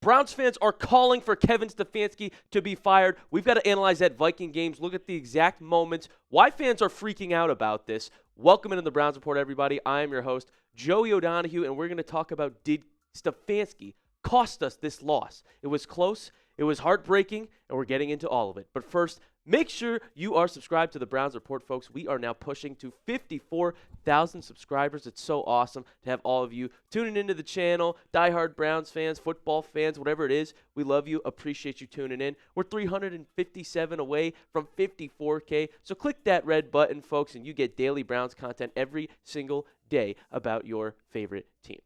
Browns fans are calling for Kevin Stefanski to be fired. We've got to analyze that Viking games, look at the exact moments, why fans are freaking out about this. Welcome into the Browns Report, everybody. I am your host, Joey O'Donohue, and we're going to talk about did Stefanski cost us this loss. It was close, it was heartbreaking, and we're getting into all of it. But first, make sure you are subscribed to the Browns Report, folks. We are now pushing to 54,000 subscribers. It's so awesome to have all of you tuning into the channel, diehard Browns fans, football fans, whatever it is. We love you, appreciate you tuning in. We're 357 away from 54K, so click that red button, folks, and you get daily Browns content every single day about your favorite team.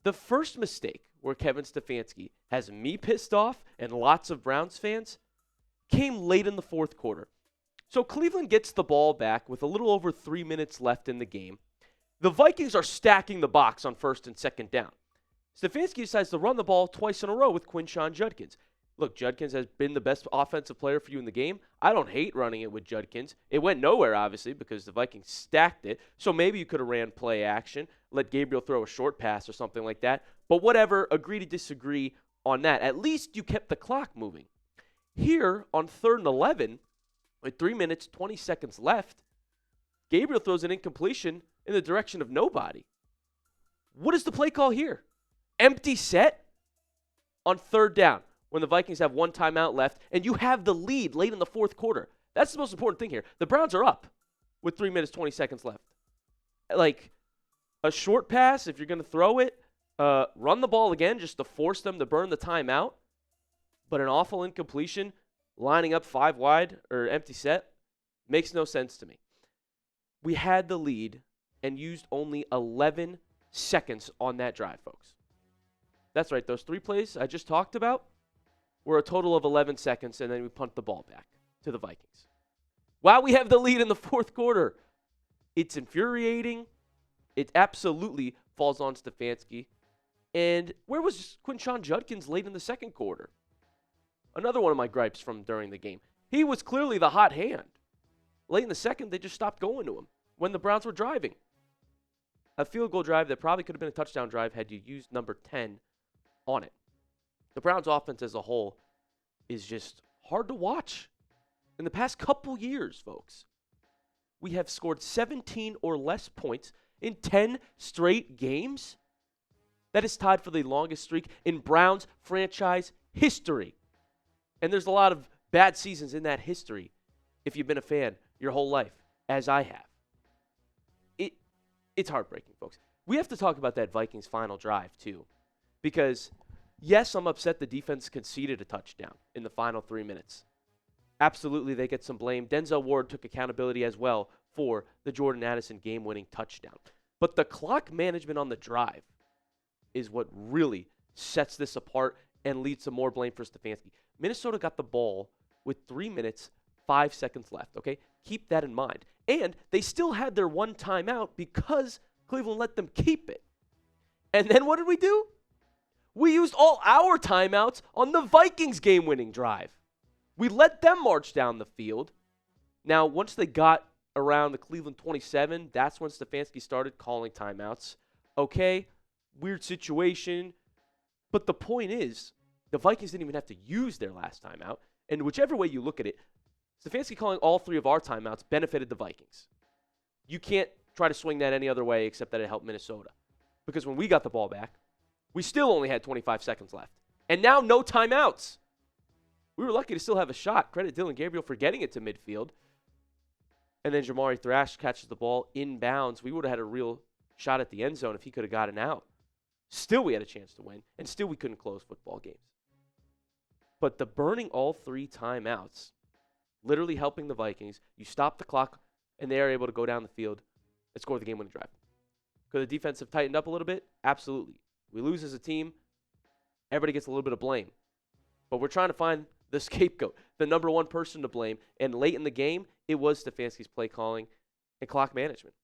The first mistake where Kevin Stefanski has me pissed off and lots of Browns fans came late in the fourth quarter. So Cleveland gets the ball back with a little over 3 minutes left in the game. The Vikings are stacking the box on first and second down. Stefanski decides to run the ball twice in a row with Quinshon Judkins. Look, Judkins has been the best offensive player for you in the game. I don't hate running it with Judkins. It went nowhere, obviously, because the Vikings stacked it. So maybe you could have ran play action, let Gabriel throw a short pass or something like that. But whatever, agree to disagree on that. At least you kept the clock moving. Here, on 3rd and 11, with 3 minutes, 20 seconds left, Gabriel throws an incompletion in the direction of nobody. What is the play call here? Empty set on 3rd down when the Vikings have one timeout left, and you have the lead late in the fourth quarter. That's the most important thing here. The Browns are up with 3 minutes, 20 seconds left. Like, a short pass, if you're going to throw it, run the ball again just to force them to burn the timeout. But an awful incompletion, lining up 5 wide or empty set, makes no sense to me. We had the lead and used only 11 seconds on that drive, folks. That's right, those 3 plays I just talked about were a total of 11 seconds, and then we punt the ball back to the Vikings. While we have the lead in the fourth quarter, it's infuriating. It absolutely falls on Stefanski. And where was Quinshon Judkins late in the second quarter? Another one of my gripes from during the game. He was clearly the hot hand. Late in the second, they just stopped going to him when the Browns were driving. A field goal drive that probably could have been a touchdown drive had you used number 10 on it. The Browns offense as a whole is just hard to watch. In the past couple years, folks, we have scored 17 or less points in 10 straight games. That is tied for the longest streak in Browns franchise history. And there's a lot of bad seasons in that history if you've been a fan your whole life, as I have. It's heartbreaking, folks. We have to talk about that Vikings final drive, too. Because, yes, I'm upset the defense conceded a touchdown in the final 3 minutes. Absolutely, they get some blame. Denzel Ward took accountability as well for the Jordan Addison game-winning touchdown. But the clock management on the drive is what really sets this apart and leads to more blame for Stefanski. Minnesota got the ball with 3 minutes, 5 seconds left, okay? Keep that in mind. And they still had their one timeout because Cleveland let them keep it. And then what did we do? We used all our timeouts on the Vikings game-winning drive. We let them march down the field. Now, once they got around the Cleveland 27, that's when Stefanski started calling timeouts. Okay, weird situation. But the point is, the Vikings didn't even have to use their last timeout. And whichever way you look at it, Stefanski calling all 3 of our timeouts benefited the Vikings. You can't try to swing that any other way except that it helped Minnesota. Because when we got the ball back, we still only had 25 seconds left. And now no timeouts. We were lucky to still have a shot. Credit Dillon Gabriel for getting it to midfield. And then Jamari Thrash catches the ball inbounds. We would have had a real shot at the end zone if he could have gotten out. Still we had a chance to win, and still we couldn't close football games. But the burning all 3 timeouts, literally helping the Vikings, you stop the clock, and they are able to go down the field and score the game-winning drive. Could the defense have tightened up a little bit? Absolutely. We lose as a team, everybody gets a little bit of blame. But we're trying to find the scapegoat, the number one person to blame. And late in the game, it was Stefanski's play calling and clock management.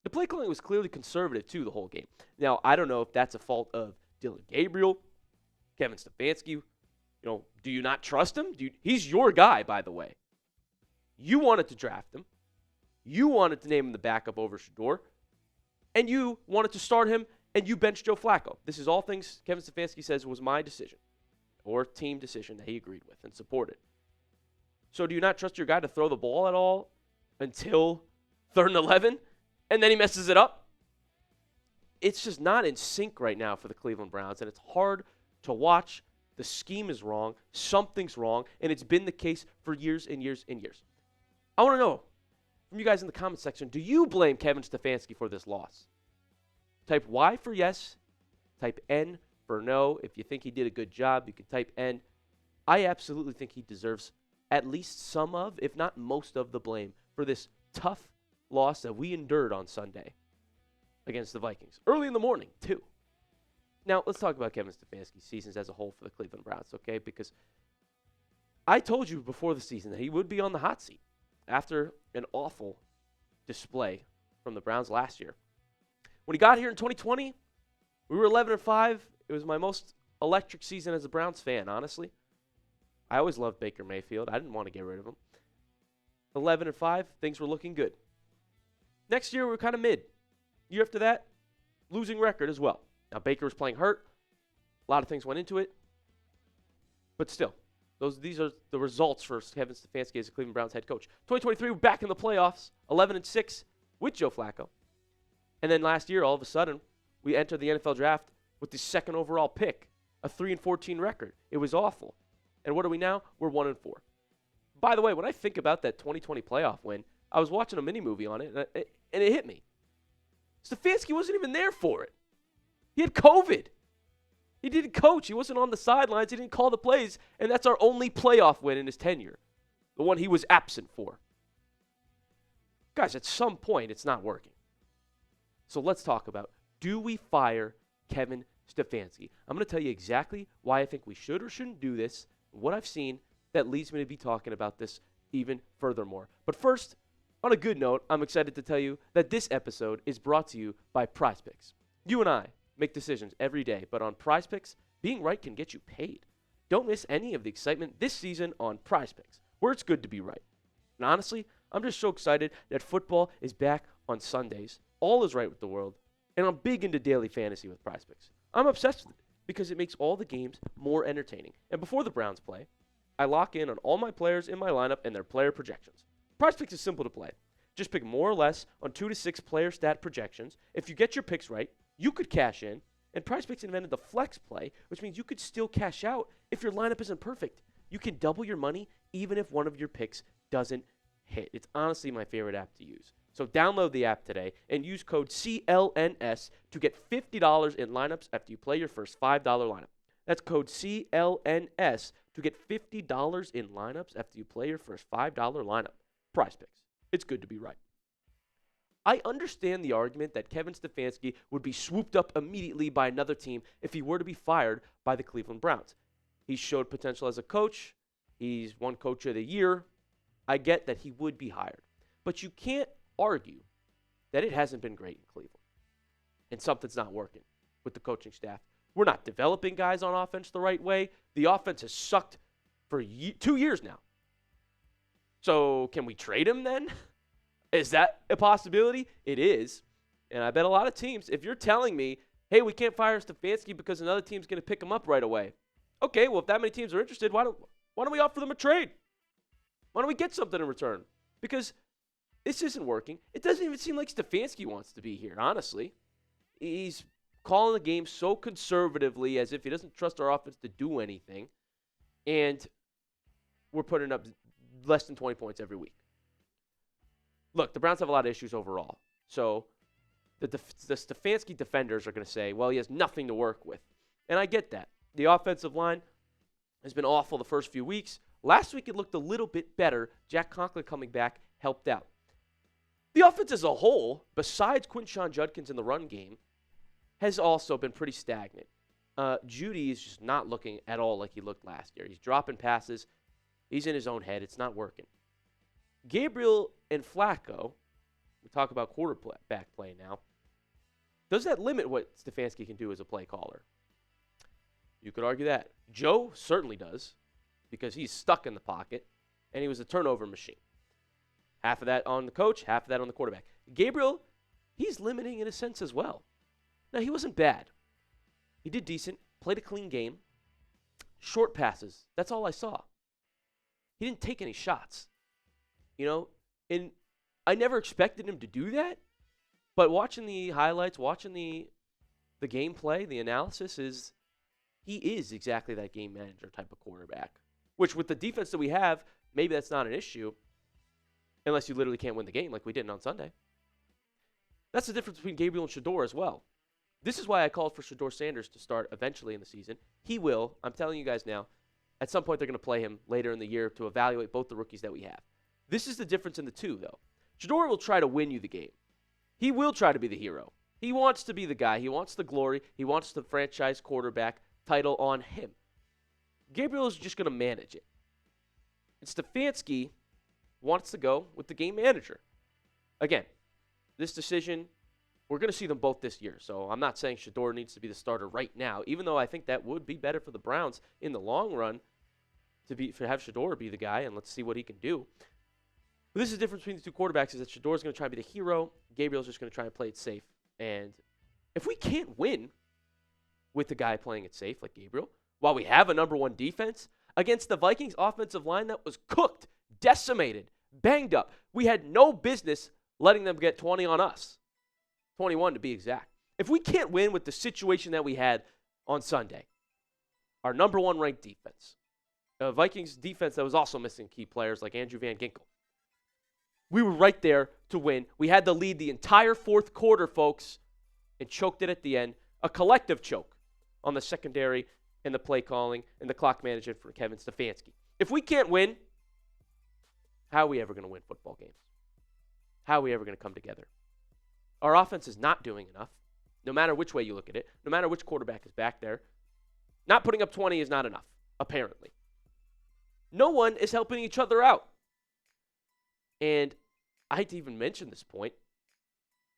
The play calling was clearly conservative, too, the whole game. Now, I don't know if that's a fault of Dillon Gabriel, Kevin Stefanski. Do you not trust him? He's your guy, by the way. You wanted to draft him. You wanted to name him the backup over Shador. And you wanted to start him, and you benched Joe Flacco. This is all things Kevin Stefanski says was my decision. or team decision that he agreed with and supported. So do you not trust your guy to throw the ball at all until 3rd and 11, and then he messes it up? It's just not in sync right now for the Cleveland Browns, and it's hard to watch. The scheme is wrong. Something's wrong, and it's been the case for years and years and years. I want to know from you guys in the comment section, do you blame Kevin Stefanski for this loss? Type Y for yes. Type N for no. If you think he did a good job, you can type N. I absolutely think he deserves at least some of, if not most of, the blame for this tough loss that we endured on Sunday against the Vikings. Early in the morning, too. Now, let's talk about Kevin Stefanski's seasons as a whole for the Cleveland Browns, okay? Because I told you before the season that he would be on the hot seat after an awful display from the Browns last year. When he got here in 2020, we were 11-5. It was my most electric season as a Browns fan, honestly. I always loved Baker Mayfield. I didn't want to get rid of him. 11-5, things were looking good. Next year, we were kind of mid. Year after that, losing record as well. Now, Baker was playing hurt. A lot of things went into it. But still, these are the results for Kevin Stefanski as a Cleveland Browns head coach. 2023, we're back in the playoffs, 11-6 with Joe Flacco. And then last year, all of a sudden, we entered the NFL draft with the 2nd overall pick, a 3-14 record. It was awful. And what are we now? We're 1-4. By the way, when I think about that 2020 playoff win, I was watching a mini-movie on it, and it hit me. Stefanski wasn't even there for it. He had COVID. He didn't coach. He wasn't on the sidelines. He didn't call the plays, and that's our only playoff win in his tenure, the one he was absent for. Guys, at some point, it's not working. So let's talk about, do we fire Kevin Stefanski? I'm going to tell you exactly why I think we should or shouldn't do this, what I've seen that leads me to be talking about this even furthermore. But first, on a good note, I'm excited to tell you that this episode is brought to you by PrizePicks. You and I make decisions every day, but on PrizePicks, being right can get you paid. Don't miss any of the excitement this season on PrizePicks, where it's good to be right. And honestly, I'm just so excited that football is back on Sundays. All is right with the world, and I'm big into daily fantasy with PrizePicks. I'm obsessed with it because it makes all the games more entertaining. And before the Browns play, I lock in on all my players in my lineup and their player projections. PrizePicks is simple to play. Just pick more or less on 2 to 6 player stat projections. If you get your picks right, you could cash in. And PrizePicks invented the flex play, which means you could still cash out if your lineup isn't perfect. You can double your money even if one of your picks doesn't hit. It's honestly my favorite app to use. So download the app today and use code CLNS to get $50 in lineups after you play your first $5 lineup. That's code CLNS to get $50 in lineups after you play your first $5 lineup. PrizePicks. It's good to be right. I understand the argument that Kevin Stefanski would be swooped up immediately by another team if he were to be fired by the Cleveland Browns. He showed potential as a coach. He's won Coach of the Year. I get that he would be hired. But you can't argue that it hasn't been great in Cleveland and something's not working with the coaching staff. We're not developing guys on offense the right way. The offense has sucked for 2 years now. So can we trade him then? Is that a possibility? It is. And I bet a lot of teams, if you're telling me, hey, we can't fire Stefanski because another team's going to pick him up right away. Okay, well, if that many teams are interested, why don't we offer them a trade? Why don't we get something in return? Because this isn't working. It doesn't even seem like Stefanski wants to be here, honestly. He's calling the game so conservatively as if he doesn't trust our offense to do anything. And we're putting up less than 20 points every week. Look, the Browns have a lot of issues overall. So the Stefanski defenders are going to say, well, he has nothing to work with. And I get that. The offensive line has been awful the first few weeks. Last week it looked a little bit better. Jack Conklin coming back helped out. The offense as a whole, besides Quinshon Judkins in the run game, has also been pretty stagnant. Judy is just not looking at all like he looked last year. He's dropping passes. He's in his own head. It's not working. Gabriel and Flacco, we talk about quarterback play now, does that limit what Stefanski can do as a play caller? You could argue that. Joe certainly does, because he's stuck in the pocket, and he was a turnover machine. Half of that on the coach, half of that on the quarterback. Gabriel, he's limiting in a sense as well. Now, he wasn't bad. He did decent, played a clean game, short passes. That's all I saw. He didn't take any shots. And I never expected him to do that. But watching the highlights, watching the gameplay, the analysis he is exactly that game manager type of quarterback. Which with the defense that we have, maybe that's not an issue. Unless you literally can't win the game like we did on Sunday. That's the difference between Gabriel and Shedeur as well. This is why I called for Shedeur Sanders to start eventually in the season. He will. I'm telling you guys now. At some point, they're going to play him later in the year to evaluate both the rookies that we have. This is the difference in the two, though. Shedeur will try to win you the game. He will try to be the hero. He wants to be the guy. He wants the glory. He wants the franchise quarterback title on him. Gabriel is just going to manage it. And Stefanski wants to go with the game manager. Again, this decision, we're going to see them both this year. So I'm not saying Shedeur needs to be the starter right now, even though I think that would be better for the Browns in the long run to have Shedeur be the guy, and let's see what he can do. But this is the difference between the two quarterbacks is that Shedeur is going to try to be the hero. Gabriel's just going to try and play it safe. And if we can't win with the guy playing it safe like Gabriel, while we have a number one defense against the Vikings offensive line that was cooked, decimated, banged up, we had no business letting them get 20 on us. 21 to be exact. If we can't win with the situation that we had on Sunday, our number one ranked defense, Vikings defense that was also missing key players like Andrew Van Ginkel, we were right there to win. We had the lead the entire fourth quarter, folks, and choked it at the end. A collective choke on the secondary and the play calling and the clock management for Kevin Stefanski. If we can't win, how are we ever going to win football games? How are we ever going to come together? Our offense is not doing enough, no matter which way you look at it, no matter which quarterback is back there. Not putting up 20 is not enough, apparently. No one is helping each other out. And I hate to even mention this point,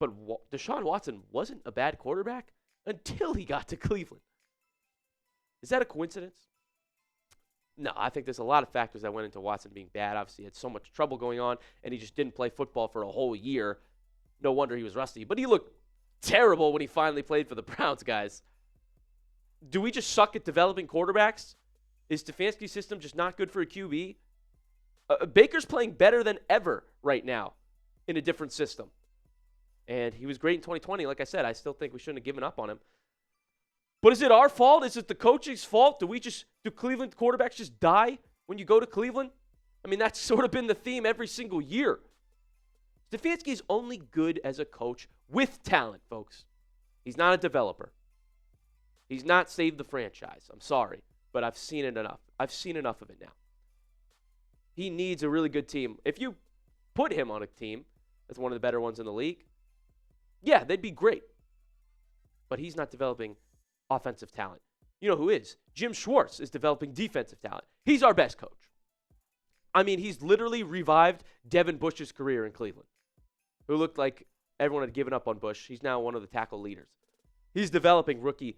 but Deshaun Watson wasn't a bad quarterback until he got to Cleveland. Is that a coincidence? No, I think there's a lot of factors that went into Watson being bad. Obviously, he had so much trouble going on, and he just didn't play football for a whole year. No wonder he was rusty. But he looked terrible when he finally played for the Browns, guys. Do we just suck at developing quarterbacks? Is Stefanski's system just not good for a QB? Baker's playing better than ever right now in a different system. And he was great in 2020. Like I said, I still think we shouldn't have given up on him. But is it our fault? Is it the coaching's fault? Do Cleveland quarterbacks just die when you go to Cleveland? I mean, that's sort of been the theme every single year. Stefanski is only good as a coach with talent, folks. He's not a developer. He's not saved the franchise. I'm sorry, but I've seen it enough. I've seen enough of it now. He needs a really good team. If you put him on a team that's one of the better ones in the league, yeah, they'd be great. But he's not developing offensive talent. You know who is? Jim Schwartz is developing defensive talent. He's our best coach. I mean, he's literally revived Devin Bush's career in Cleveland, who looked like everyone had given up on Bush. He's now one of the tackle leaders. He's developing rookie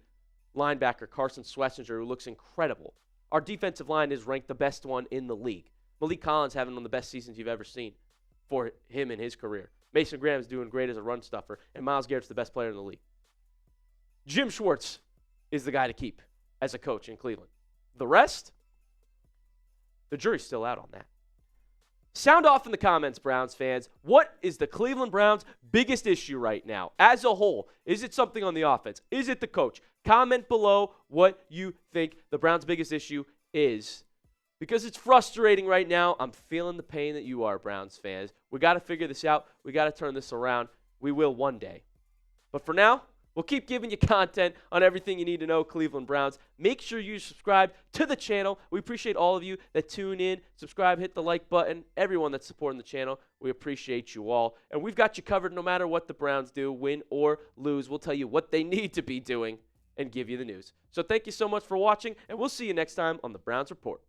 linebacker Carson Swessinger, who looks incredible. Our defensive line is ranked the best one in the league. Malik Collins having one of the best seasons you've ever seen for him in his career. Mason Graham's doing great as a run stuffer, and Myles Garrett's the best player in the league. Jim Schwartz is the guy to keep as a coach in Cleveland. The rest, the jury's still out on that. Sound off in the comments, Browns fans. What is the Cleveland Browns' biggest issue right now as a whole? Is it something on the offense? Is it the coach? Comment below what you think the Browns' biggest issue is. Because it's frustrating right now. I'm feeling the pain that you are, Browns fans. We got to figure this out. We got to turn this around. We will one day. But for now, we'll keep giving you content on everything you need to know, Cleveland Browns. Make sure you subscribe to the channel. We appreciate all of you that tune in, subscribe, hit the like button. Everyone that's supporting the channel, we appreciate you all. And we've got you covered no matter what the Browns do, win or lose. We'll tell you what they need to be doing and give you the news. So thank you so much for watching, and we'll see you next time on the Browns Report.